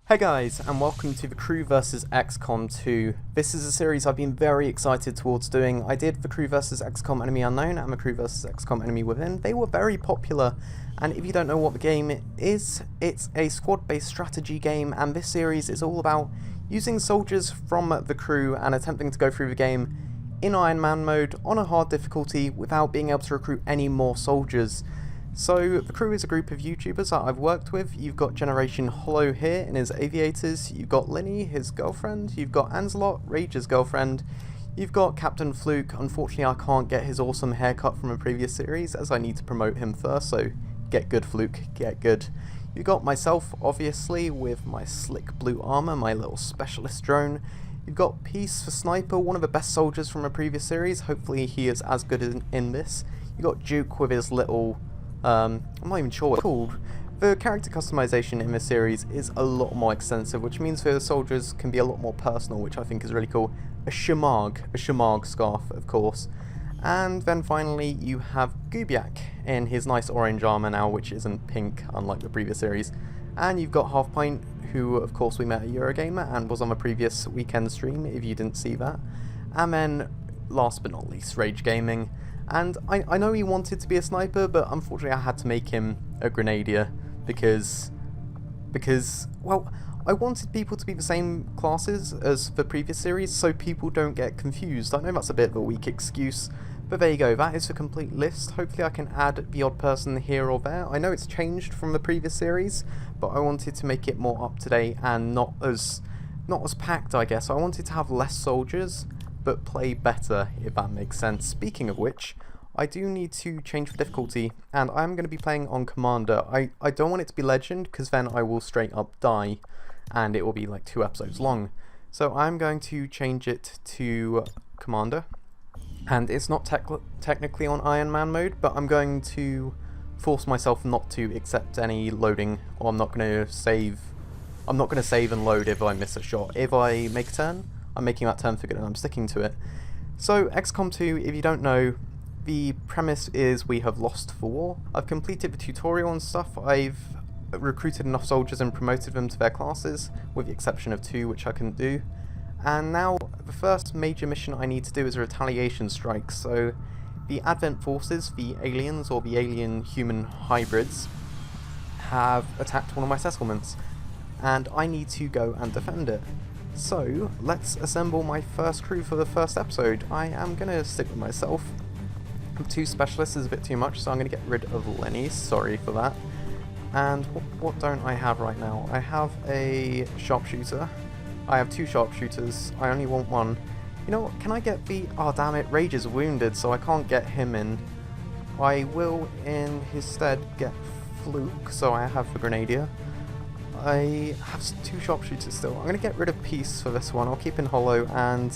Hey guys, and welcome to the Crew vs XCOM 2. This is a series I've been very excited towards doing. I did the Crew vs XCOM Enemy Unknown and the Crew vs XCOM Enemy Within. They were very popular, and if you don't know what the game is, it's a squad-based strategy game, and this series is all about using soldiers from the crew and attempting to go through the game in Iron Man mode on a hard difficulty without being able to recruit any more soldiers. So, the Crew is a group of YouTubers that I've worked with. You've got Generation Hollow here in his aviators, you've got Linny, his girlfriend, you've got Anzelot, Rage's girlfriend, you've got Captain Fluke. Unfortunately I can't get his awesome haircut from a previous series as I need to promote him first, so get good Fluke, get good. You've got myself, obviously, with my slick blue armour, my little specialist drone. You've got Peace for Sniper, one of the best soldiers from a previous series, hopefully he is as good in this. You've got Duke with his little... I'm not even sure what it's called. The character customization in this series is a lot more extensive, which means the soldiers can be a lot more personal, which I think is really cool. A Shamag scarf, of course. And then finally you have Gubiak in his nice orange armour now, which isn't pink, unlike the previous series. And you've got Half Pint, who of course we met at Eurogamer and was on the previous weekend stream, if you didn't see that. And then, last but not least, Rage Gaming. And I know he wanted to be a sniper, but unfortunately I had to make him a grenadier because, well, I wanted people to be the same classes as the previous series so people don't get confused. I know that's a bit of a weak excuse, but there you go, that is the complete list. Hopefully I can add the odd person here or there. I know it's changed from the previous series, but I wanted to make it more up to date and not as packed, I guess. I wanted to have less soldiers, but play better, if that makes sense. Speaking of which, I do need to change the difficulty, and I'm going to be playing on Commander. I don't want it to be Legend, because then I will straight up die, and it will be like 2 episodes long. So I'm going to change it to Commander, and it's not technically on Iron Man mode, but I'm going to force myself not to accept any loading, or I'm not going to save and load if I miss a shot. If I make a turn, I'm making that turn for good and I'm sticking to it. So, XCOM 2, if you don't know, the premise is we have lost the war. I've completed the tutorial and stuff. I've recruited enough soldiers and promoted them to their classes, with the exception of 2, which I couldn't do. And now, the first major mission I need to do is a retaliation strike. So, the Advent forces, the aliens, or the alien-human hybrids, have attacked one of my settlements, and I need to go and defend it. So, let's assemble my first crew for the first episode. I am going to stick with myself. 2 specialists is a bit too much, so I'm going to get rid of Lenny, sorry for that. And what don't I have right now? I have a sharpshooter. I have 2 sharpshooters, I only want 1. You know what, can I get the... Oh damn it, Rage is wounded, so I can't get him in. I will in his stead get Fluke, so I have the Grenadier. I have 2 sharpshooters still. I'm going to get rid of Peace for this one. I'll keep in Hollow, and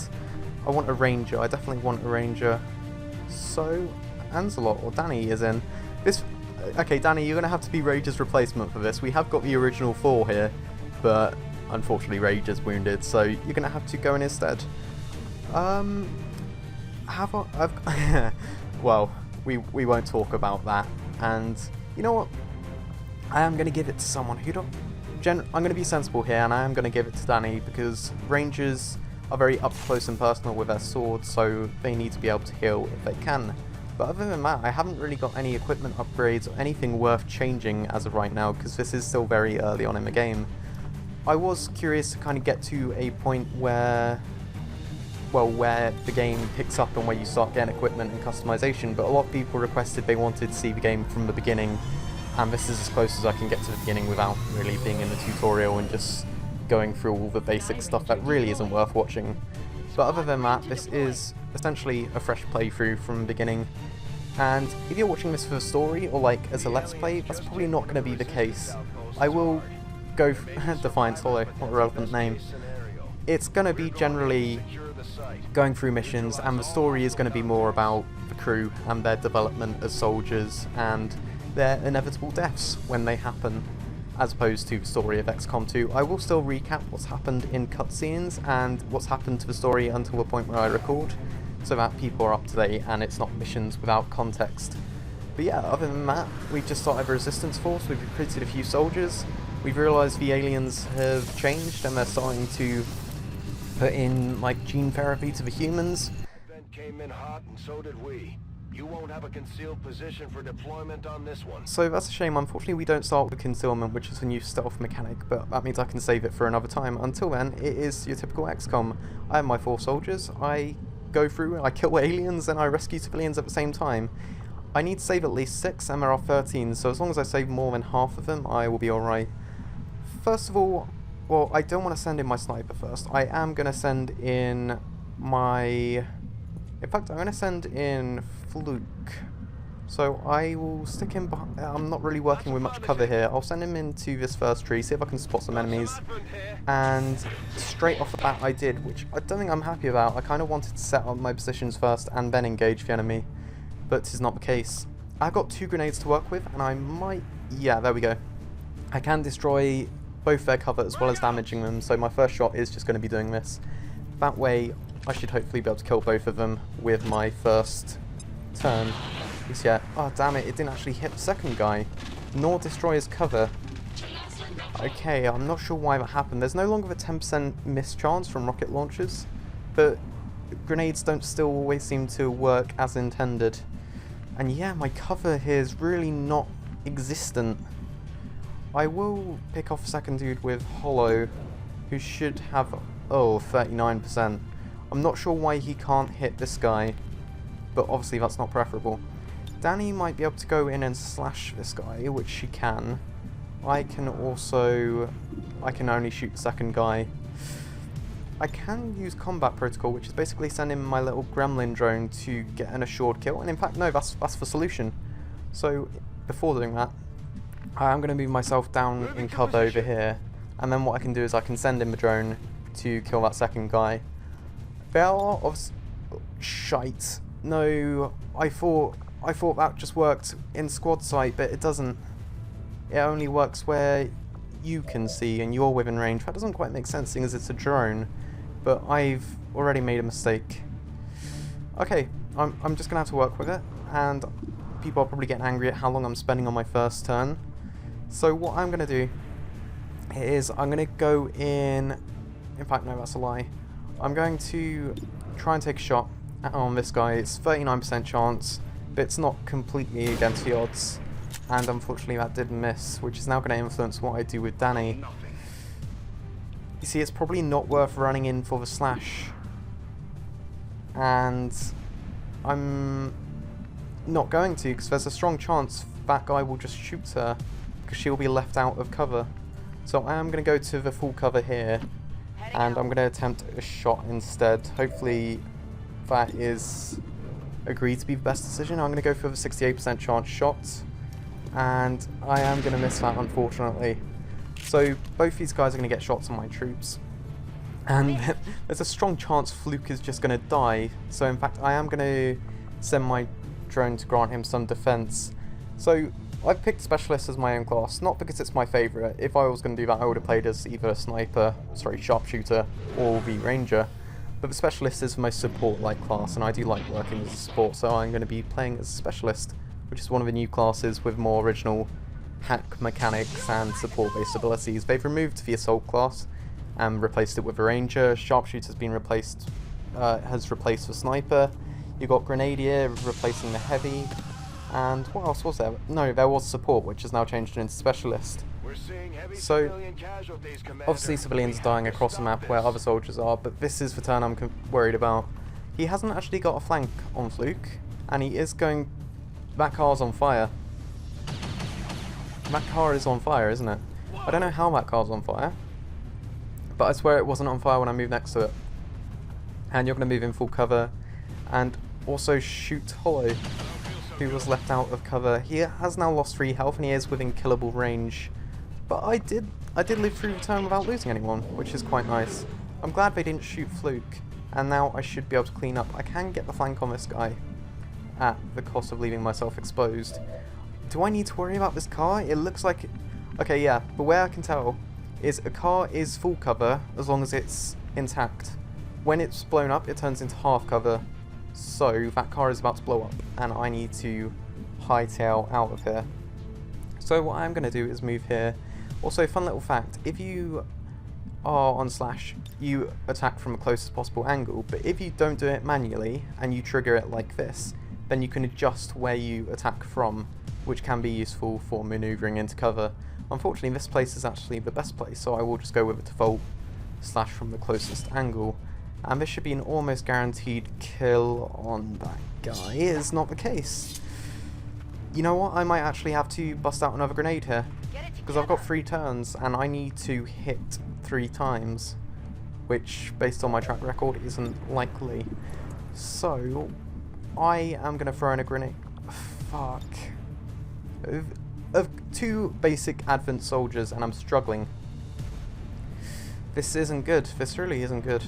I want a Ranger. I definitely want a Ranger. So, Anzelot, or Danny, is in. Okay, Danny, you're going to have to be Rage's replacement for this. We have got the original 4 here, but unfortunately Rage is wounded, so you're going to have to go in his stead. Well, we won't talk about that. And, you know what? I am going to give it to someone who don't... I'm going to be sensible here, and I am going to give it to Danny, because Rangers are very up close and personal with their swords, so they need to be able to heal if they can. But other than that, I haven't really got any equipment upgrades or anything worth changing as of right now, because this is still very early on in the game. I was curious to kind of get to a point where, well, where the game picks up and where you start getting equipment and customization, but a lot of people requested they wanted to see the game from the beginning, and this is as close as I can get to the beginning without really being in the tutorial and just going through all the basic stuff that really isn't worth watching. But other than that, this is essentially a fresh playthrough from the beginning, and if you're watching this for the story or like as a let's play, that's probably not going to be the case. I will go Defiance Hollow, what a relevant name. It's going to be generally going through missions, and the story is going to be more about the crew and their development as soldiers and their inevitable deaths when they happen, as opposed to the story of XCOM 2. I will still recap what's happened in cutscenes and what's happened to the story until the point where I record, so that people are up to date and it's not missions without context. But yeah, other than that, we've just started a resistance force, we've recruited a few soldiers, We've realised the aliens have changed and they're starting to put in like gene therapy to the humans. Event came in hot and so did we. You won't have a concealed position for deployment on this one. So that's a shame. Unfortunately, we don't start with concealment, which is a new stealth mechanic, but that means I can save it for another time. Until then, it is your typical XCOM. I have my 4 soldiers, I go through, I kill aliens, and I rescue civilians at the same time. I need to save at least 6, and there are 13, so as long as I save more than half of them, I will be alright. First of all, well, I don't want to send in my sniper first. I am going to send in my... In fact, I'm going to send in Fluke. So I will stick him behind... I'm not really working with much cover here. I'll send him into this first tree, see if I can spot some enemies. And straight off the bat I did, which I don't think I'm happy about. I kind of wanted to set up my positions first and then engage the enemy. But this is not the case. I've got 2 grenades to work with, and I might... Yeah, there we go. I can destroy both their cover as well as damaging them, so my first shot is just going to be doing this. That way, I should hopefully be able to kill both of them with my first turn. Yeah. Oh, damn it, it didn't actually hit the second guy, nor destroy his cover. Okay, I'm not sure why that happened. There's no longer a 10% miss chance from rocket launchers, but grenades don't still always seem to work as intended. And yeah, my cover here is really not existent. I will pick off a second dude with Hollow, who should have, 39%. I'm not sure why he can't hit this guy, but obviously that's not preferable. Danny might be able to go in and slash this guy, which she can. I can only shoot the second guy. I can use combat protocol, which is basically sending my little gremlin drone to get an assured kill, and in fact, no, that's the solution. So, before doing that, I'm going to move myself down in cover over here, and then what I can do is I can send in the drone to kill that second guy. There are shite. No, I thought that just worked in squad sight, but it doesn't. It only works where you can see and you're within range. That doesn't quite make sense, seeing as it's a drone. But I've already made a mistake. Okay, I'm just gonna have to work with it, and people are probably getting angry at how long I'm spending on my first turn. So what I'm gonna do is I'm gonna go in. In fact, no, that's a lie. I'm going to try and take a shot on this guy. It's 39% chance, but it's not completely against the odds. And unfortunately that did miss, which is now going to influence what I do with Danny. You see, it's probably not worth running in for the slash. And I'm not going to, because there's a strong chance that guy will just shoot her, because she'll be left out of cover. So I am going to go to the full cover here, and I'm going to attempt a shot instead. Hopefully that is agreed to be the best decision. I'm going to go for the 68% chance shot, and I am going to miss that, unfortunately. So both these guys are going to get shots on my troops, and there's a strong chance Fluke is just going to die. So in fact I am going to send my drone to grant him some defense. So I've picked Specialist as my own class, not because it's my favourite. If I was going to do that, I would have played as either a sharpshooter, or the ranger. But the Specialist is the most support-like class, and I do like working as a support, so I'm going to be playing as a Specialist, which is one of the new classes with more original hack mechanics and support-based abilities. They've removed the Assault class and replaced it with a Ranger. Sharpshooter's been replaced, has replaced the Sniper. You've got Grenadier replacing the Heavy. And what else was there? No, there was Support, which has now changed into Specialist. So, obviously civilians are dying across the map where other soldiers are, but this is the turn I'm worried about. He hasn't actually got a flank on Fluke, and he is going... That car's on fire. That car is on fire, isn't it? I don't know how that car's on fire, but I swear it wasn't on fire when I moved next to it. And you're going to move in full cover, and also shoot Hollow, who was left out of cover. He has now lost 3 health, and he is within killable range. But I did live through the turn without losing anyone, which is quite nice. I'm glad they didn't shoot Fluke, and now I should be able to clean up. I can get the flank on this guy, at the cost of leaving myself exposed. Do I need to worry about this car? It looks like... Okay, yeah, but where I can tell is a car is full cover as long as it's intact. When it's blown up, it turns into half cover. So that car is about to blow up, and I need to hightail out of here. So what I'm going to do is move here. Also, fun little fact, if you are on slash, you attack from the closest possible angle, but if you don't do it manually, and you trigger it like this, then you can adjust where you attack from, which can be useful for manoeuvring into cover. Unfortunately, this place is actually the best place, so I will just go with a default slash from the closest angle. And this should be an almost guaranteed kill on that guy. It is not the case. You know what? I might actually have to bust out another grenade here. Because I've got 3 turns, and I need to hit 3 times. Which, based on my track record, isn't likely. So, I am going to throw in a grenade. Fuck. Of 2 basic Advent soldiers, and I'm struggling. This isn't good. This really isn't good.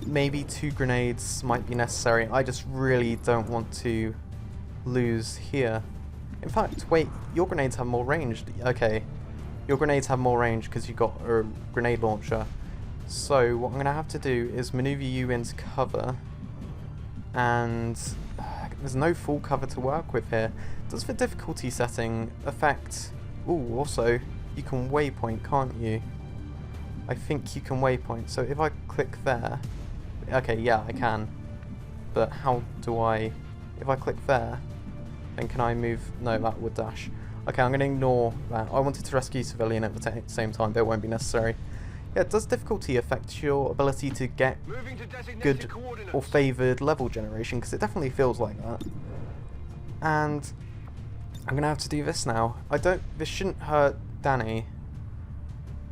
Maybe 2 grenades might be necessary. I just really don't want to lose here. In fact, wait, your grenades have more range. Okay, your grenades have more range because you've got a grenade launcher. So what I'm going to have to do is maneuver you into cover, and there's no full cover to work with here. Does the difficulty setting affect... Ooh, also, you can waypoint, can't you? I think you can waypoint, so if I click there... Okay, yeah, I can. But how do I... If I click there, then can I move... No, that would dash. Okay, I'm going to ignore that. I wanted to rescue civilian at the same time, but it won't be necessary. Yeah, does difficulty affect your ability to get good or favoured level generation? Because it definitely feels like that. And I'm going to have to do this now. This shouldn't hurt Danny.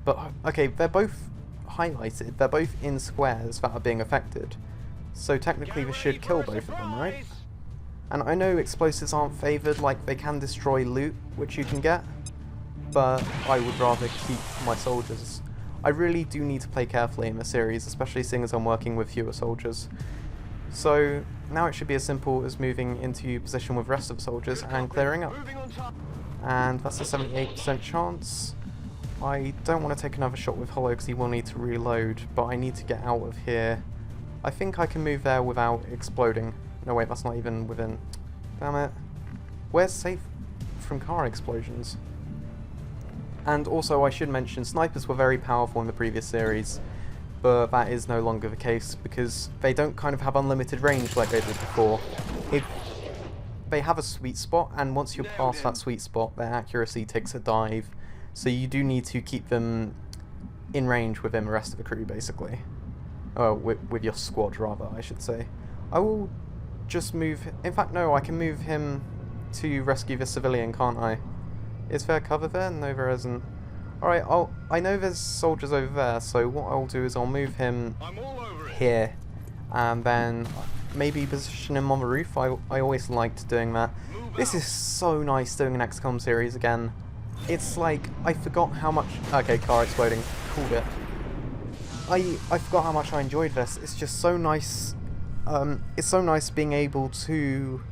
But, okay, they're both highlighted. They're both in squares that are being affected. So technically this should kill both of them, right? And I know explosives aren't favoured, like they can destroy loot, which you can get. But I would rather keep my soldiers. I really do need to play carefully in the series, especially seeing as I'm working with fewer soldiers. So now it should be as simple as moving into position with the rest of the soldiers and clearing up. And that's a 78% chance. I don't want to take another shot with Hollow because he will need to reload, but I need to get out of here. I think I can move there without exploding. No wait, that's not even within... Damn it. Where's safe from car explosions? And also I should mention, snipers were very powerful in the previous series, but that is no longer the case because they don't kind of have unlimited range like they did before. They have a sweet spot, and once you're past that sweet spot, their accuracy takes a dive. So you do need to keep them in range within the rest of the crew, basically. Oh, with your squad, rather, I should say. I will just move... In fact, no, I can move him to rescue the civilian, can't I? Is there cover there? No, there isn't. Alright, I know there's soldiers over there, so what I'll do is I'll move him here. And then maybe position him on the roof. I always liked doing that. This is so nice doing an XCOM series again. It's like, I forgot how much... Okay, car exploding. Called it. I forgot how much I enjoyed this. It's just so nice. It's so nice being able to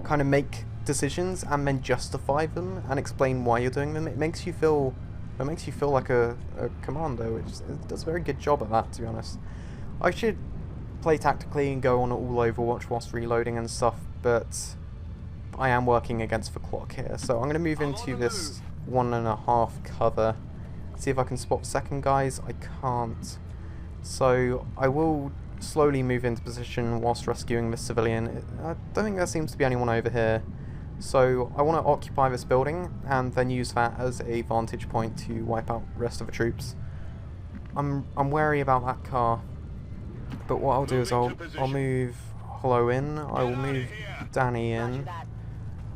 kind of make decisions and then justify them and explain why you're doing them. It makes you feel like a commando, which it does a very good job at that, to be honest. I should play tactically and go on all Overwatch whilst reloading and stuff, but I am working against the clock here, so I'm going to move into this 1.5 cover. See if I can spot second guys. I can't. So I will slowly move into position whilst rescuing the civilian. I don't think there seems to be anyone over here. So I want to occupy this building and then use that as a vantage point to wipe out the rest of the troops. I'm wary about that car, but what I'll do is I'll move Hollow in, I will move Danny in,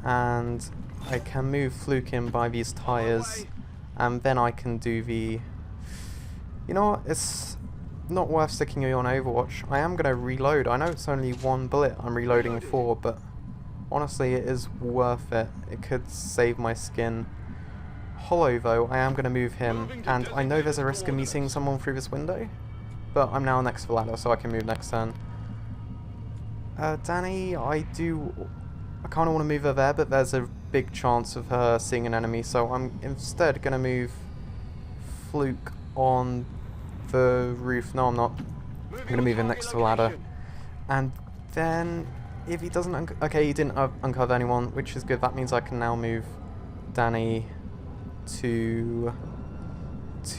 and I can move Fluke in by these tyres, and then I can do the... You know what, it's not worth sticking you on Overwatch. I am going to reload. I know it's only 1 bullet I'm reloading for, but honestly it is worth it. It could save my skin. Hollow though, I am going to move him, and I know there's a risk of me seeing someone through this window, but I'm now next to the ladder so I can move next turn. Danny, I kind of want to move her there, but there's a big chance of her seeing an enemy, so I'm instead going to move Fluke on the roof. No, I'm not. I'm going to move him next to the ladder. And then, if he doesn't... Okay, he didn't uncover anyone, which is good. That means I can now move Danny to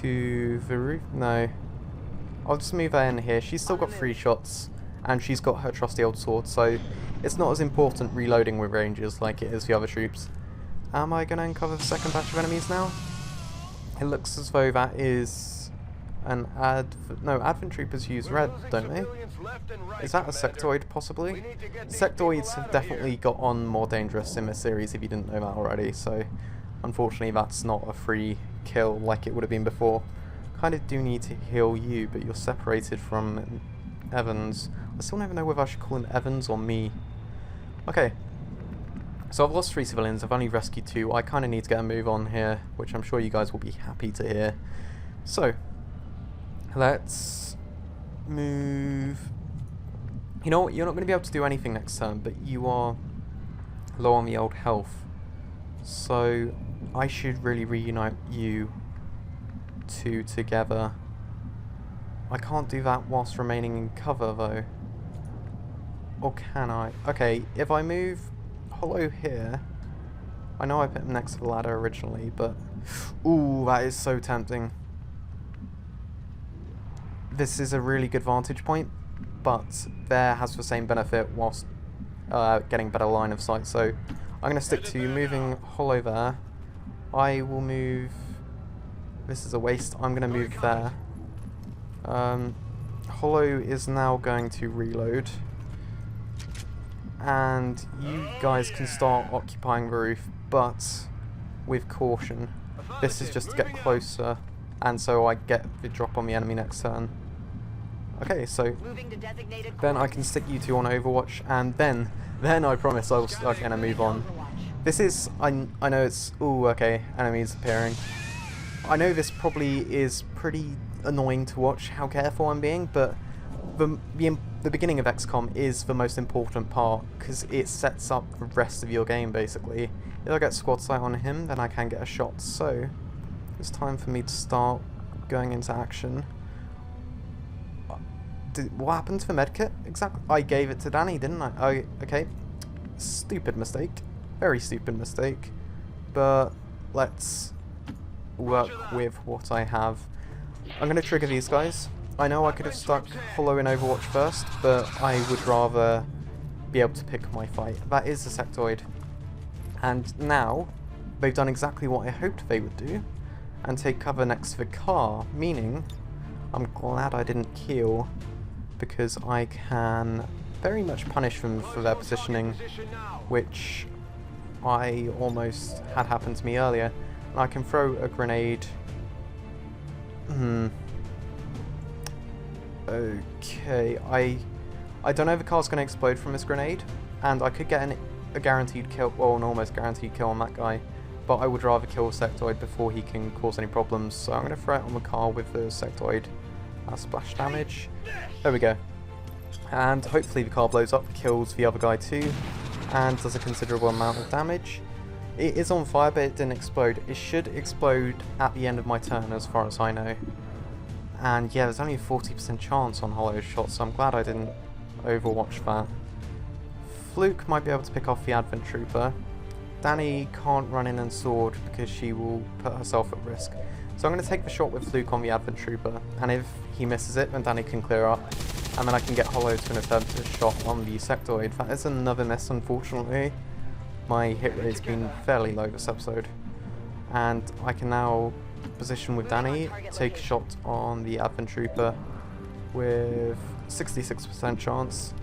the roof. No. I'll just move her in here. She's still got 3 shots, and she's got her trusty old sword, so it's not as important reloading with rangers like it is the other troops. Am I going to uncover the second batch of enemies now? It looks as though that is an advent troopers use red, don't they? Is that a sectoid, possibly? Sectoids have definitely got on more dangerous in this series if you didn't know that already, so unfortunately that's not a free kill like it would have been before. Kind of do need to heal you, but you're separated from Evans. I still never know whether I should call him Evans or me. Okay. So I've lost 3 civilians, I've only rescued 2. I kind of need to get a move on here, which I'm sure you guys will be happy to hear. So, let's move. You know what, you're not going to be able to do anything next turn, but you are low on the old health. So, I should really reunite you 2 together. I can't do that whilst remaining in cover though. Or can I? Okay, if I move Hollow here, I know I put him next to the ladder originally, but ooh, that is so tempting. This is a really good vantage point, but there has the same benefit whilst getting better line of sight, so I'm going to stick to moving Hollow there. I will move, this is a waste, I'm going to move there. Hollow is now going to reload, and you guys can start occupying the roof, but with caution. This is just to get closer, and so I get the drop on the enemy next turn. Okay, so then I can stick you 2 on Overwatch, and then I promise I'll start going to move on. This is, I know it's, ooh, okay, enemies appearing. I know this probably is pretty annoying to watch how careful I'm being, but the beginning of XCOM is the most important part, because it sets up the rest of your game basically. If I get squad sight on him, then I can get a shot, so it's time for me to start going into action. What happened to the medkit? Exactly. I gave it to Danny, didn't I? Oh, okay. Stupid mistake. Very stupid mistake. But let's work with what I have. I'm going to trigger these guys. I know I could have stuck Hollow in Overwatch first, but I would rather be able to pick my fight. That is a sectoid. And now, they've done exactly what I hoped they would do, and take cover next to the car, meaning I'm glad I didn't kill, because I can very much punish them for their positioning, which I almost had happened to me earlier. And I can throw a grenade. Okay, I don't know if the car's going to explode from this grenade, and I could get a guaranteed kill, well, an almost guaranteed kill on that guy, but I would rather kill a sectoid before he can cause any problems, so I'm going to throw it on the car with the sectoid. Splash damage. There we go. And hopefully the car blows up, kills the other guy too, and does a considerable amount of damage. It is on fire, but it didn't explode. It should explode at the end of my turn, as far as I know. And yeah, there's only a 40% chance on Hollow shot, so I'm glad I didn't overwatch that. Fluke might be able to pick off the Advent Trooper. Danny can't run in and sword because she will put herself at risk. So I'm going to take the shot with Fluke on the Advent Trooper, and if he misses it, then Danny can clear up, and then I can get Hollow to an attempted shot on the sectoid. That is another miss, unfortunately. My hit rate's been fairly low this episode. And I can now position with Danny, take a shot on the Advent Trooper with 66% chance.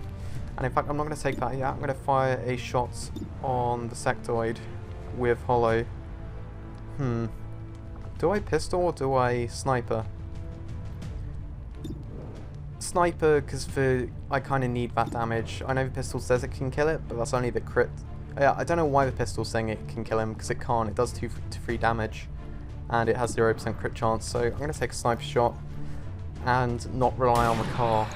And in fact, I'm not going to take that yet. I'm going to fire a shot on the sectoid with Hollow. Do I pistol or do I sniper? Sniper, because I kind of need that damage. I know the pistol says it can kill it, but that's only the crit. Yeah, I don't know why the pistol's saying it can kill him, because it can't. It does 2 to 3 damage, and it has 0% crit chance, so I'm going to take a sniper shot and not rely on the car.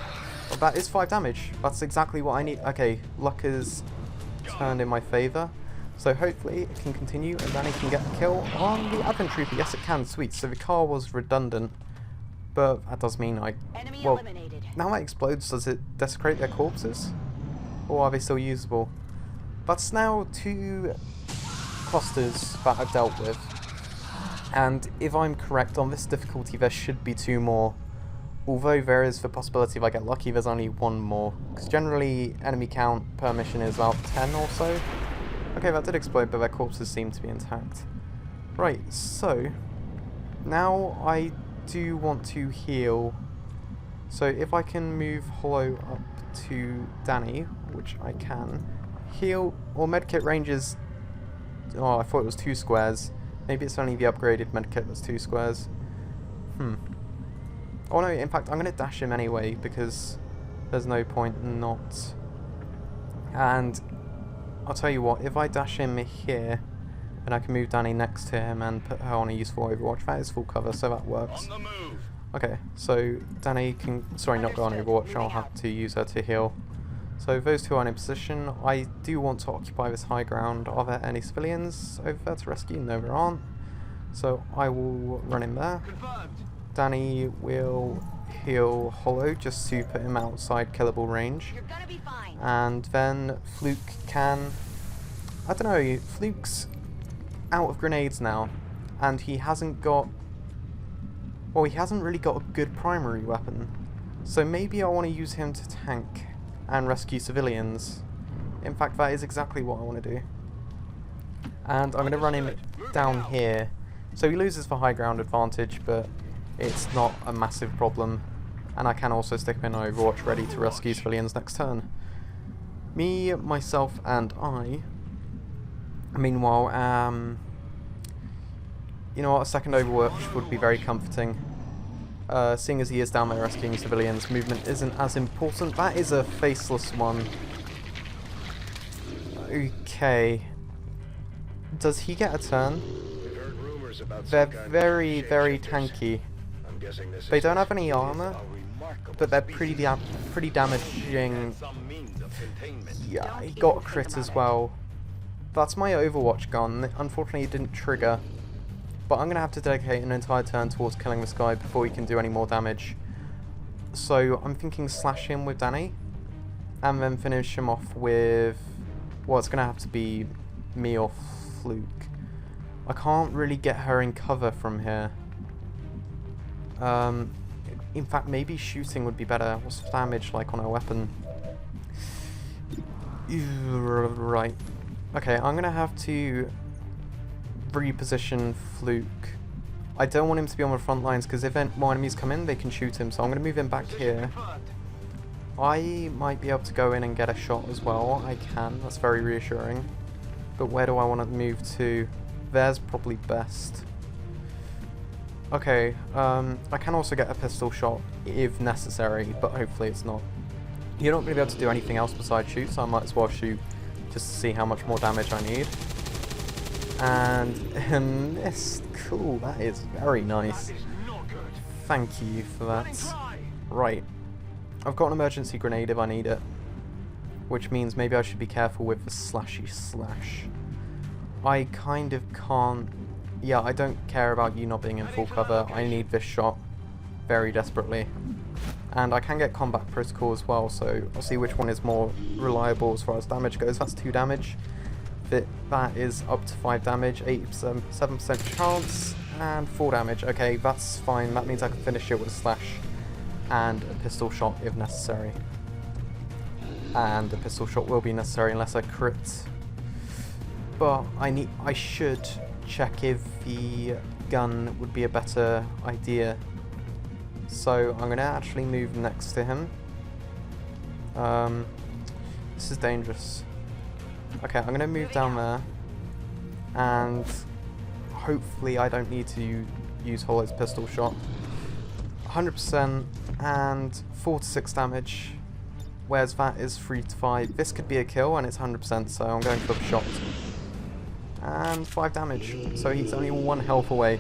But that is 5 damage. That's exactly what I need. Okay, luck has turned in my favour. So hopefully it can continue and Danny can get a kill on the Advent Trooper. Yes, it can. Sweet. So the car was redundant, but that does mean well, now that explodes, does it desecrate their corpses? Or are they still usable? That's now 2 clusters that I've dealt with. And if I'm correct, on this difficulty there should be 2 more. Although there is the possibility if I get lucky there's only 1 more. Because generally enemy count per mission is about 10 or so. Okay, that did explode, but their corpses seem to be intact. Right, so now I do want to heal. So if I can move Hollow up to Danny, which I can, heal, or medkit range is, oh, I thought it was 2 squares. Maybe it's only the upgraded medkit that's 2 squares. Oh no, in fact I'm going to dash him anyway, because there's no point not. And I'll tell you what, if I dash him here, then I can move Danny next to him and put her on a useful overwatch. That is full cover, so that works. Okay, so Danny can, sorry, not go on overwatch, I'll have to use her to heal. So those 2 are in position. I do want to occupy this high ground. Are there any civilians over there to rescue? No, there aren't. So I will run in there. Danny will heal Hollow just to put him outside killable range. You're gonna be fine. And then Fluke can, I don't know, Fluke's out of grenades now, and he hasn't got, well, he hasn't really got a good primary weapon. So maybe I want to use him to tank and rescue civilians. In fact, that is exactly what I want to do. And I'm going to run him down here. So he loses the high ground advantage, but it's not a massive problem. And I can also stick him in Overwatch ready to rescue civilians next turn. Me, myself, and I, meanwhile, you know what, a second Overwatch would be very comforting. Seeing as he is down there rescuing civilians, movement isn't as important. That is a faceless one. Okay. Does he get a turn? They're very, very tanky. They don't have any armor, but they're pretty damaging. Yeah, he got a crit as well. That's my Overwatch gun. Unfortunately, it didn't trigger. But I'm going to have to dedicate an entire turn towards killing this guy before he can do any more damage. So I'm thinking slash him with Danny, and then finish him off with, well, it's going to have to be me or Fluke. I can't really get her in cover from here. In fact, maybe shooting would be better. What's the damage like on her weapon? Right. Okay, I'm going to have to reposition Fluke. I don't want him to be on the front lines because if more enemies come in, they can shoot him. So I'm going to move him back here. I might be able to go in and get a shot as well. I can. That's very reassuring. But where do I want to move to? There's probably best. Okay, I can also get a pistol shot if necessary, but hopefully it's not. You're not going to be able to do anything else besides shoot, so I might as well shoot just to see how much more damage I need. And missed. Cool, that is very nice. Thank you for that. Right. I've got an emergency grenade if I need it. Which means maybe I should be careful with the slashy slash. I kind of can't... Yeah, I don't care about you not being in full cover. I need this shot very desperately. And I can get combat protocol as well, so I'll see which one is more reliable as far as damage goes. That's 2 damage. That is up to 5 damage, 7% chance, and 4 damage. Okay, that's fine. That means I can finish it with a slash and a pistol shot if necessary. And a pistol shot will be necessary unless I crit. But I should check if the gun would be a better idea. So I'm going to actually move next to him. This is dangerous. Okay, I'm going to move down there, and hopefully I don't need to use Hollow's pistol shot. 100% and 4 to 6 damage, whereas that is 3 to 5. This could be a kill, and it's 100%, so I'm going for the shot. And 5 damage, so he's only 1 health away.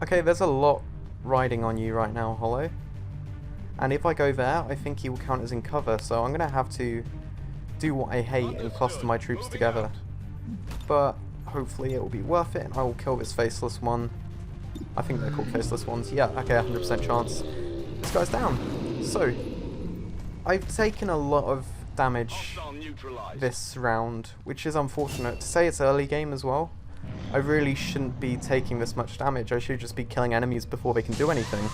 Okay, there's a lot riding on you right now, Hollow. And if I go there, I think he will count as in cover, so I'm going to have to do what I hate and cluster my troops together. But hopefully it will be worth it, and I will kill this faceless one. I think they're called faceless ones. Yeah, okay, 100% chance. This guy's down. So, I've taken a lot of damage this round, which is unfortunate. To say it's early game as well, I really shouldn't be taking this much damage. I should just be killing enemies before they can do anything.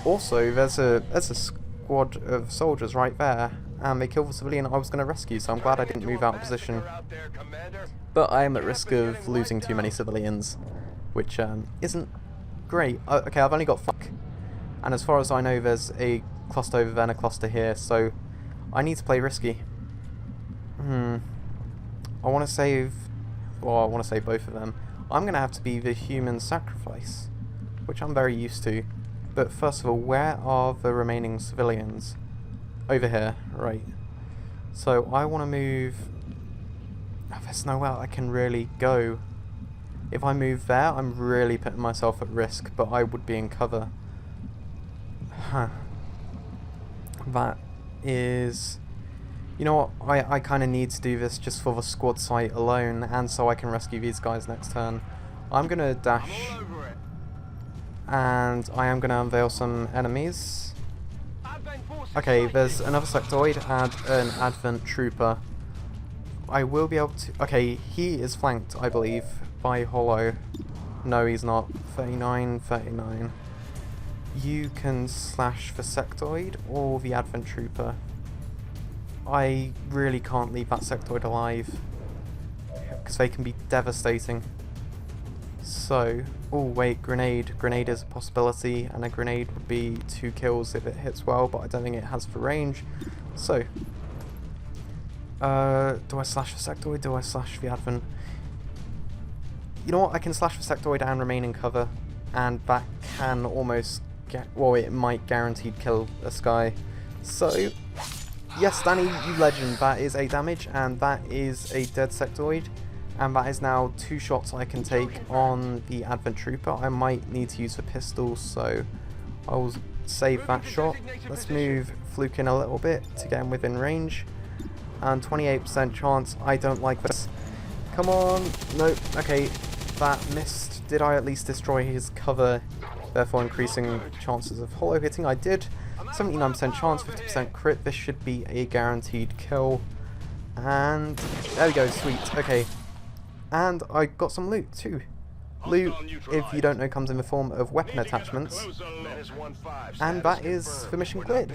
Also, there's a squad of soldiers right there, and they killed the civilian I was going to rescue, so I'm glad I didn't move out of position. But I am at risk of losing too many civilians, which isn't great. Okay, I've only got fuck. And as far as I know, there's a cluster over there and a cluster here, so I need to play risky. I want to save... Well, I want to save both of them. I'm going to have to be the human sacrifice, which I'm very used to. But first of all, where are the remaining civilians? Over here, right. So I want to move... Oh, there's nowhere I can really go. If I move there, I'm really putting myself at risk, but I would be in cover. Huh. That is... You know what, I kind of need to do this just for the squad site alone, and so I can rescue these guys next turn. I'm going to dash, and I am going to unveil some enemies. Okay, there's another sectoid and an advent trooper. I will be able to... Okay, he is flanked, I believe, by Hollow. No, he's not. 39, 39. You can slash the sectoid or the advent trooper. I really can't leave that sectoid alive, because they can be devastating. So, oh wait, grenade. Grenade is a possibility, and a grenade would be 2 kills if it hits well, but I don't think it has for range. So, do I slash the sectoid? Do I slash the advent? You know what, I can slash the sectoid and remain in cover, and that can almost get... Well, it might guaranteed kill this guy. So... Yes, Danny, you legend. That is 8 damage, and that is a dead sectoid. And that is now 2 shots I can take on the Advent Trooper. I might need to use a pistol, so I will save that shot. Let's move Fluke in a little bit to get him within range. And 28% chance. I don't like this. Come on. Nope. Okay, that missed. Did I at least destroy his cover, therefore increasing chances of hollow hitting? I did. 79% chance, 50% crit. This should be a guaranteed kill. And there we go, sweet. Okay. And I got some loot too. Loot, if you don't know, comes in the form of weapon attachments. And that is the mission cleared.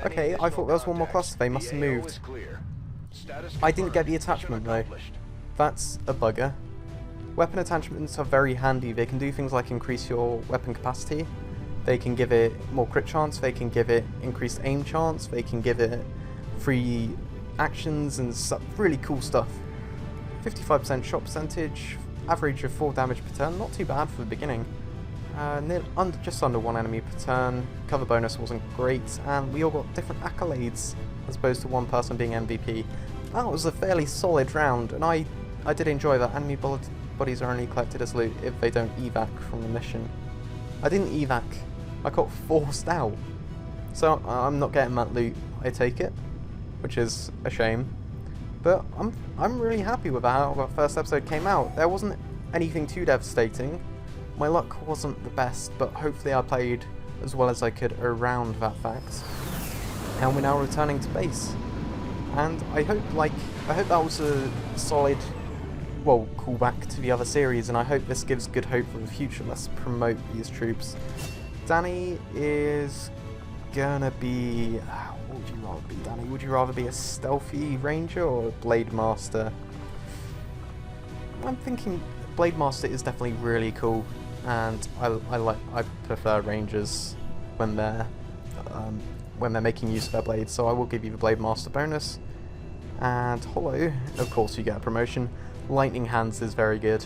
Okay, I thought there was one more cluster. They must have moved. I didn't get the attachment though. That's a bugger. Weapon attachments are very handy. They can do things like increase your weapon capacity. They can give it more crit chance, they can give it increased aim chance, they can give it free actions and really cool stuff. 55% shot percentage, average of 4 damage per turn, not too bad for the beginning. Just under 1 enemy per turn, cover bonus wasn't great, and we all got different accolades as opposed to one person being MVP. That was a fairly solid round, and I did enjoy that. Enemy bodies are only collected as loot if they don't evac from the mission. I didn't evac. I got forced out, so I'm not getting that loot. I take it, which is a shame. But I'm really happy with how that first episode came out. There wasn't anything too devastating. My luck wasn't the best, but hopefully I played as well as I could around that fact. And we're now returning to base. And I hope that was a solid, well, callback to the other series, and I hope this gives good hope for the future. Let's promote these troops. Danny is gonna be... What would you rather be, Danny? Would you rather be a stealthy ranger or a blade master? I'm thinking blade master is definitely really cool, and I prefer rangers when they're making use of their blades. So I will give you the blade master bonus. And hollow, of course, you get a promotion. Lightning hands is very good.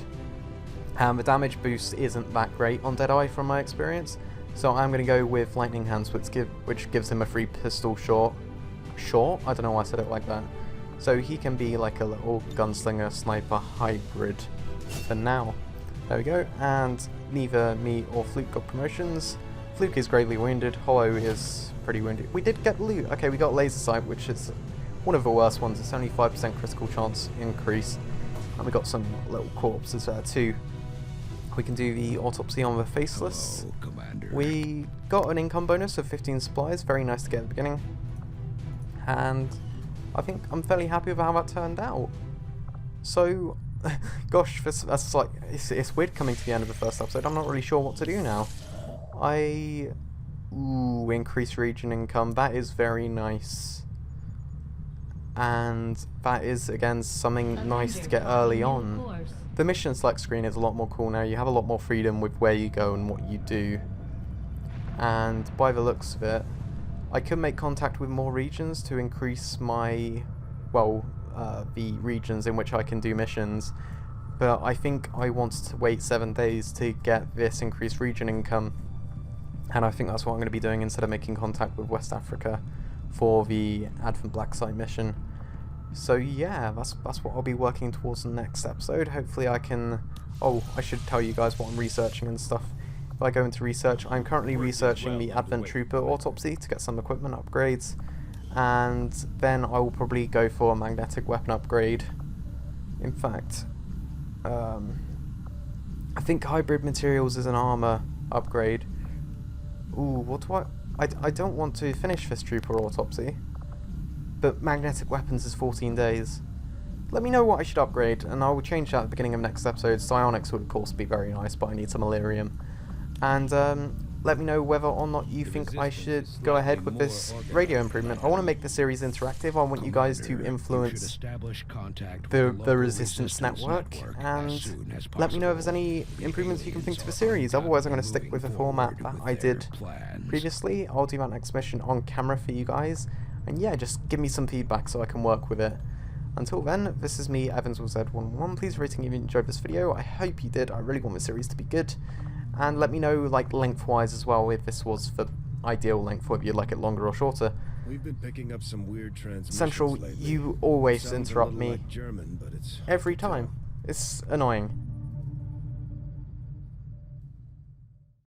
The damage boost isn't that great on Deadeye from my experience. So I'm going to go with Lightning Hands, which gives him a free pistol shot. Short? I don't know why I said it like that. So he can be like a little gunslinger sniper hybrid for now. There we go, and neither me or Fluke got promotions. Fluke is gravely wounded, Hollow is pretty wounded. We did get loot. Okay, we got laser sight, which is one of the worst ones. It's only 5% critical chance increase. And we got some little corpses there too. We can do the autopsy on the faceless. Hello, Commander. We got an income bonus of 15 supplies, very nice to get at the beginning. And I think I'm fairly happy with how that turned out. So Gosh, that's like, it's weird coming to the end of the first episode. I'm not really sure what to do now. Ooh, increase region income. That is very nice. And that is, again, something nice to get early on. The mission select screen is a lot more cool now. You have a lot more freedom with where you go and what you do. And by the looks of it, I could make contact with more regions to increase my, well, the regions in which I can do missions. But I think I want to wait 7 days to get this increased region income. And I think that's what I'm going to be doing instead of making contact with West Africa for the Advent Black Site mission. So yeah, that's what I'll be working towards in the next episode. Hopefully I can... Oh, I should tell you guys what I'm researching and stuff. If I go into research, I'm currently researching the Advent Trooper autopsy to get some equipment upgrades. And then I will probably go for a magnetic weapon upgrade. In fact, I think hybrid materials is an armor upgrade. Ooh, what do I don't want to finish this trooper autopsy, but magnetic weapons is 14 days. Let me know what I should upgrade, and I will change that at the beginning of next episode. Psionics would of course be very nice, but I need some Illyrium. And let me know whether or not you think I should go ahead with this radio improvement. I want to make the series interactive. I want you guys to influence the Resistance Network, and let me know if there's any improvements you can think to the series. Otherwise I'm going to stick with the format that I did previously. I'll do that next mission on camera for you guys, and yeah, just give me some feedback so I can work with it. Until then, this is me, EvansWillZ111. Please rating if you enjoyed this video. I hope you did. I really want this series to be good. And let me know, like, lengthwise as well, if this was the ideal length, whether you'd like it longer or shorter. We've been picking up some weird transmissions Central, lately. you always Sounds interrupt a me. little like German, but it's Every time. It's annoying.